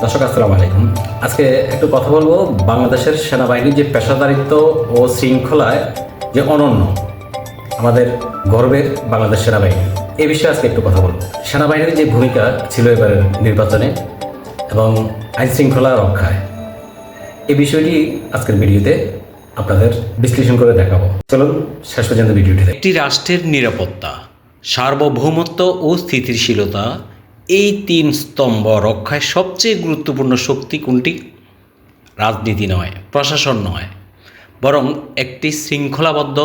দর্শক আসসালামু আলাইকুম। আজকে একটু কথা বলবো বাংলাদেশের সেনাবাহিনীর যে পেশাদারিত্ব ও শৃঙ্খলায় যে অনন্য, আমাদের গর্বের বাংলাদেশ সেনাবাহিনী, এ বিষয়ে আজকে একটু কথা বলবো। সেনাবাহিনীর যে ভূমিকা ছিল এবারের নির্বাচনে এবং আইন শৃঙ্খলা রক্ষায়, এই বিষয়টি আজকের ভিডিওতে আপনাদের বিশ্লেষণ করে দেখাবো। চলুন শেষ পর্যন্ত ভিডিওটি দেখুন। একটি রাষ্ট্রের নিরাপত্তা, সার্বভৌমত্ব ও স্থিতিশীলতা, এই তিন স্তম্ভ রক্ষায় সবচেয়ে গুরুত্বপূর্ণ শক্তি কোনটি? রাজনীতি নয়, প্রশাসন নয়, বরং একটি শৃঙ্খলাবদ্ধ,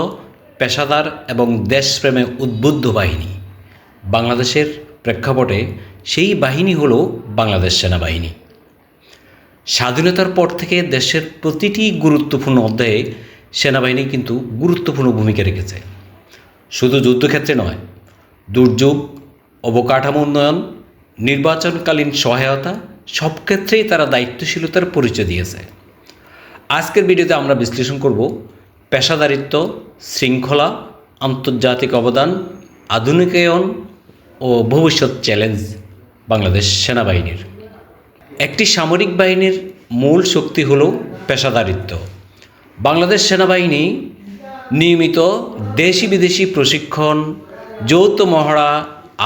পেশাদার এবং দেশপ্রেমে উদ্বুদ্ধ বাহিনী। বাংলাদেশের প্রেক্ষাপটে সেই বাহিনী হলো বাংলাদেশ সেনাবাহিনী। স্বাধীনতার পর থেকে দেশের প্রতিটি গুরুত্বপূর্ণ অধ্যায়ে সেনাবাহিনী কিন্তু গুরুত্বপূর্ণ ভূমিকা রেখেছে। শুধু যুদ্ধক্ষেত্রে নয়, দুর্যোগ, অবকাঠামো উন্নয়ন, নির্বাচনকালীন সহায়তা, সব ক্ষেত্রেই তারা দায়িত্বশীলতার পরিচয় দিয়েছে। আজকের ভিডিওতে আমরা বিশ্লেষণ করব পেশাদারিত্ব, শৃঙ্খলা, আন্তর্জাতিক অবদান, আধুনিকায়ন ও ভবিষ্যৎ চ্যালেঞ্জ বাংলাদেশ সেনাবাহিনীর। একটি সামরিক বাহিনীর মূল শক্তি হল পেশাদারিত্ব। বাংলাদেশ সেনাবাহিনী নিয়মিত দেশি বিদেশি প্রশিক্ষণ, যৌথ মহড়া,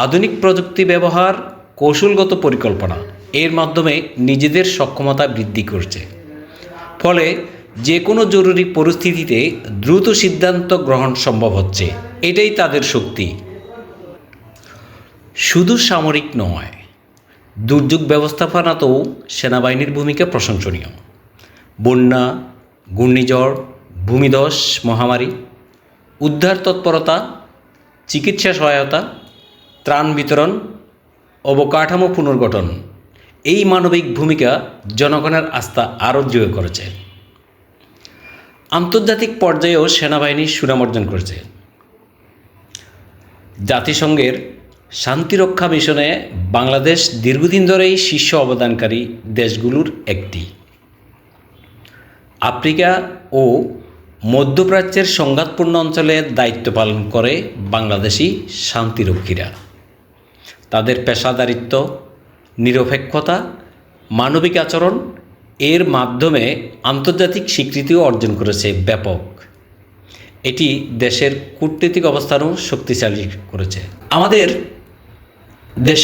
আধুনিক প্রযুক্তি ব্যবহার, কৌশলগত পরিকল্পনা এর মাধ্যমে নিজেদের সক্ষমতা বৃদ্ধি করছে। ফলে যে কোনো জরুরি পরিস্থিতিতে দ্রুত সিদ্ধান্ত গ্রহণ সম্ভব হচ্ছে। এটাই তাদের শক্তি। শুধু সামরিক নয়, দুর্যোগ ব্যবস্থাপনাতেও সেনাবাহিনীর ভূমিকা প্রশংসনীয়। বন্যা, ঘূর্ণিঝড়, ভূমিধস, মহামারী, উদ্ধার তৎপরতা, চিকিৎসা সহায়তা, ত্রাণ বিতরণ, অবকাঠামো পুনর্গঠন, এই মানবিক ভূমিকা জনগণের আস্থা আরও দৃঢ় করেছে। আন্তর্জাতিক পর্যায়েও সেনাবাহিনী সুনাম অর্জন করেছে। জাতিসংঘের শান্তিরক্ষা মিশনে বাংলাদেশ দীর্ঘদিন ধরেই শীর্ষ অবদানকারী দেশগুলোর একটি। আফ্রিকা ও মধ্যপ্রাচ্যের সংঘাতপূর্ণ অঞ্চলে দায়িত্ব পালন করে বাংলাদেশি শান্তিরক্ষীরা। তাদের পেশাদারিত্ব, নিরপেক্ষতা, মানবিক আচরণ এর মাধ্যমে আন্তর্জাতিক স্বীকৃতিও অর্জন করেছে ব্যাপক। এটি দেশের কূটনৈতিক অবস্থানও শক্তিশালী করেছে। আমাদের দেশ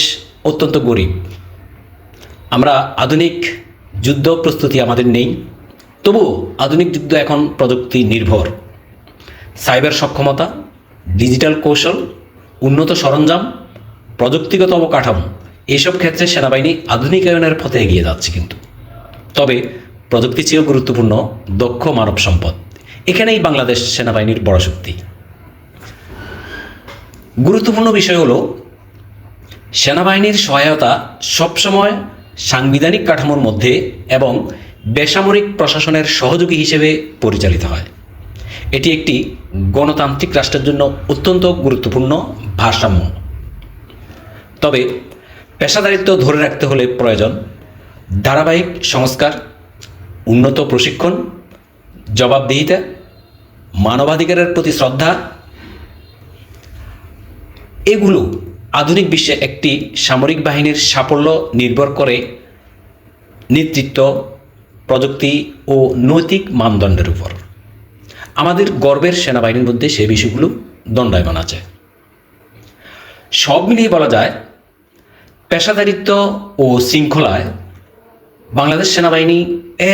অত্যন্ত গরিব। আমরা আধুনিক যুদ্ধ প্রস্তুতি আমাদের নেই। তবুও আধুনিক যুদ্ধ এখন প্রযুক্তি নির্ভর। সাইবার সক্ষমতা, ডিজিটাল কৌশল, উন্নত সরঞ্জাম, প্রযুক্তিগত অবকাঠামো, এইসব ক্ষেত্রে সেনাবাহিনী আধুনিকায়নের পথে এগিয়ে যাচ্ছে। কিন্তু তবে প্রযুক্তির চেয়েও গুরুত্বপূর্ণ দক্ষ মানব সম্পদ। এখানেই বাংলাদেশ সেনাবাহিনীর বড় শক্তি। গুরুত্বপূর্ণ বিষয় হলো সেনাবাহিনীর সহায়তা সবসময় সাংবিধানিক কাঠামোর মধ্যে এবং বেসামরিক প্রশাসনের সহযোগী হিসেবে পরিচালিত হয়। এটি একটি গণতান্ত্রিক রাষ্ট্রের জন্য অত্যন্ত গুরুত্বপূর্ণ ভারসাম্য। তবে পেশাদারিত্ব ধরে রাখতে হলে প্রয়োজন ধারাবাহিক সংস্কার, উন্নত প্রশিক্ষণ, জবাবদিহিতা, মানবাধিকারের প্রতি শ্রদ্ধা। এগুলো আধুনিক বিশ্বে একটি সামরিক বাহিনীর সাফল্য নির্ভর করে নেতৃত্ব, প্রযুক্তি ও নৈতিক মানদণ্ডের উপর। আমাদের গর্বের সেনাবাহিনীর মধ্যে সেই বিষয়গুলো দণ্ডায়মান আছে। সব মিলিয়ে বলা যায় পেশাদারিত্ব ও শৃঙ্খলায় বাংলাদেশ সেনাবাহিনী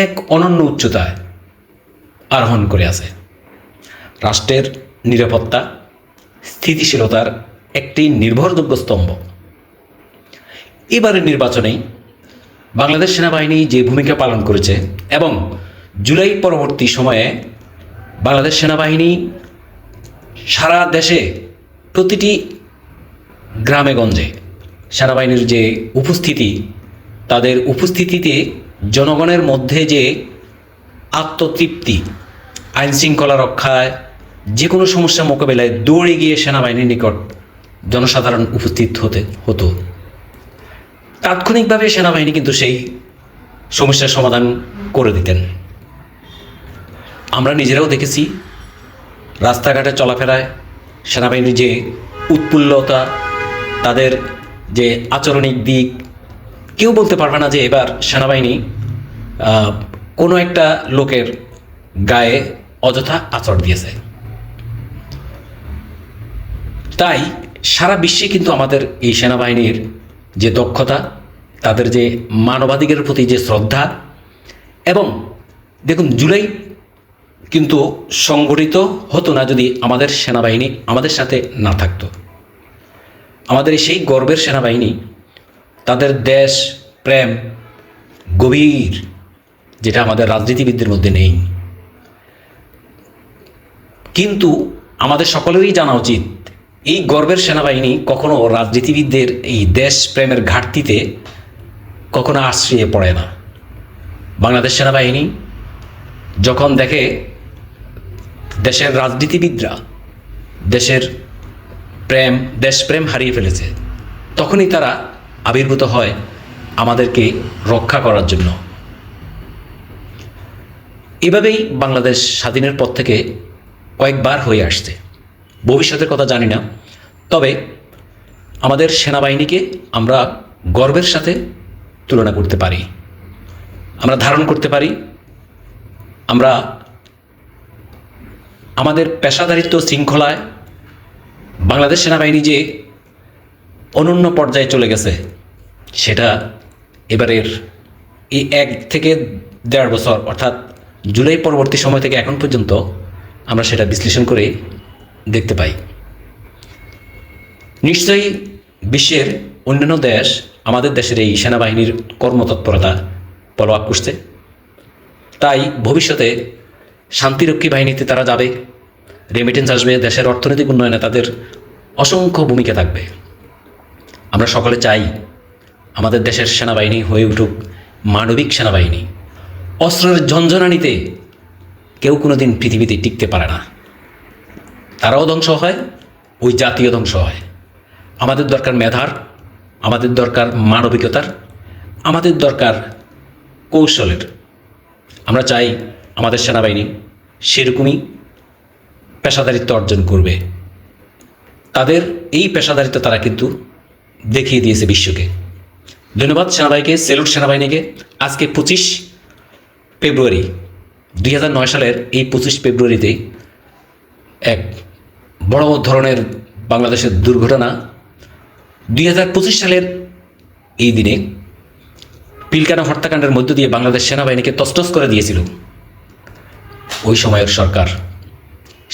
এক অনন্য উচ্চতায় আরোহণ করে আছে। রাষ্ট্রের নিরাপত্তা, স্থিতিশীলতার একটি নির্ভরযোগ্য স্তম্ভ। এবারের নির্বাচনে বাংলাদেশ সেনাবাহিনী যে ভূমিকা পালন করেছে এবং জুলাই পরবর্তী সময়ে বাংলাদেশ সেনাবাহিনী সারা দেশে প্রতিটি গ্রামে গঞ্জে সেনাবাহিনীর যে উপস্থিতি, তাদের উপস্থিতিতে জনগণের মধ্যে যে আত্মতৃপ্তি, আইন শৃঙ্খলা রক্ষায় যে কোনো সমস্যা মোকাবেলায় দৌড়ে গিয়ে সেনাবাহিনীর নিকট জনসাধারণ উপস্থিত হতো। তাৎক্ষণিকভাবে সেনাবাহিনী কিন্তু সেই সমস্যার সমাধান করে দিতেন। আমরা নিজেরাও দেখেছি রাস্তাঘাটে চলাফেরায় সেনাবাহিনীর যে উৎফুল্লতা, তাদের যে আচরণিক দিক, কেউ বলতে পারবে না যে এবার সেনাবাহিনী কোনো একটা লোকের গায়ে অযথা আঁচড় দিয়েছে। তাই সারা বিশ্বে কিন্তু আমাদের এই সেনাবাহিনীর যে দক্ষতা, তাদের যে মানবাধিকারের প্রতি যে শ্রদ্ধা, এবং দেখুন জুলাই কিন্তু সংগঠিত হতো না যদি আমাদের সেনাবাহিনী আমাদের সাথে না থাকতো। আমাদের সেই গর্বের সেনাবাহিনী, তাদের দেশ প্রেম গভীর, যেটা আমাদের রাজনীতিবিদদের মধ্যে নেই। কিন্তু আমাদের সকলেরই জানা উচিত এই গর্বের সেনাবাহিনী কখনো রাজনীতিবিদদের এই দেশ প্রেমের ঘাটতিতে কখনো আশ্রয়ে পড়ে না। বাংলাদেশ সেনাবাহিনী যখন দেখে দেশের রাজনীতিবিদরা দেশের প্রেম, দেশপ্রেম হারিয়ে ফেলেছে, তখনই তারা আবির্ভূত হয় আমাদেরকে রক্ষা করার জন্য। এভাবেই বাংলাদেশ স্বাধীনের পর থেকে কয়েকবার হয়ে আসছে। ভবিষ্যতের কথা জানি না, তবে আমাদের সেনাবাহিনীকে আমরা গর্বের সাথে তুলনা করতে পারি, আমরা ধারণ করতে পারি। আমরা আমাদের পেশাদারিত্ব শৃঙ্খলায় বাংলাদেশ সেনাবাহিনী যে অনন্য পর্যায়ে চলে গেছে, সেটা এবারের এই 1 থেকে 1.5 বছর, অর্থাৎ জুলাই পরবর্তী সময় থেকে এখন পর্যন্ত আমরা সেটা বিশ্লেষণ করে দেখতে পাই। নিশ্চয়ই বিশ্বের অন্যান্য দেশ আমাদের দেশের এই সেনাবাহিনীর কর্মতৎপরতা পলক করছে। তাই ভবিষ্যতে শান্তিরক্ষী বাহিনীতে তারা যাবে, রেমিটেন্স আসবে, দেশের অর্থনৈতিক উন্নয়নে তাদের অসংখ্য ভূমিকা থাকবে। আমরা সকলে চাই আমাদের দেশের সেনাবাহিনী হয়ে উঠুক মানবিক সেনাবাহিনী। অস্ত্রের ঝঞ্ঝনানিতে কেউ কোনো দিন পৃথিবীতে টিকতে পারে না, তারাও ধ্বংস হয়, ওই জাতীয় ধ্বংস হয়। আমাদের দরকার মেধার, আমাদের দরকার মানবিকতার, আমাদের দরকার কৌশলের। আমরা চাই আমাদের সেনাবাহিনী সেরকমই পেশাদারিত্ব অর্জন করবে। তাদের এই পেশাদারিত্ব তারা কিন্তু দেখিয়ে দিয়েছে বিশ্বকে। ধন্যবাদ সেনাবাহিনীকে, সেলুট সেনাবাহিনীকে। আজকে 25 ফেব্রুয়ারি 2009 সালের এই 25 ফেব্রুয়ারিতে এক বড় ধরনের বাংলাদেশের দুর্ঘটনা 2025 সালের এই দিনে পিলখানা হত্যাকাণ্ডের মধ্য দিয়ে বাংলাদেশ সেনাবাহিনীকে তছনছ করে দিয়েছিল ওই সময়ের সরকার।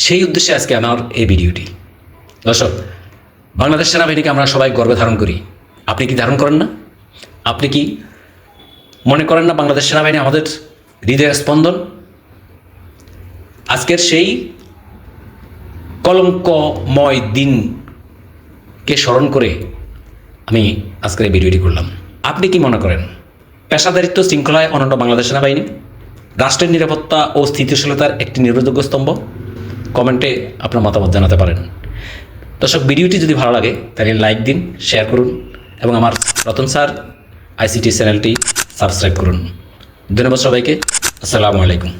সেই উদ্দেশ্যে আজকে আমার এই ভিডিওটি। দর্শক, বাংলাদেশ সেনাবাহিনীকে আমরা সবাই গর্বে ধারণ করি। আপনি কি ধারণ করেন না? আপনি কি মনে করেন না বাংলাদেশ সেনাবাহিনী আমাদের হৃদয়ের স্পন্দন? আজকের সেই কলঙ্কময় দিনকে স্মরণ করে আমি আজকের এই ভিডিওটি করলাম। আপনি কি মনে করেন পেশাদারিত্ব শৃঙ্খলায় অনন্য বাংলাদেশ সেনাবাহিনী রাষ্ট্রের নিরাপত্তা ও স্থিতিশীলতার একটি নির্ভরযোগ্য স্তম্ভ? কমেন্টে আপনার মতামত জানাতে পারেন। দর্শক, ভিডিওটি যদি ভালো লাগে তাহলে লাইক দিন, শেয়ার করুন এবং আমার রতন স্যার ICT চ্যানেলটি সাবস্ক্রাইব করুন। ধন্যবাদ সবাইকে। আসসালামু আলাইকুম।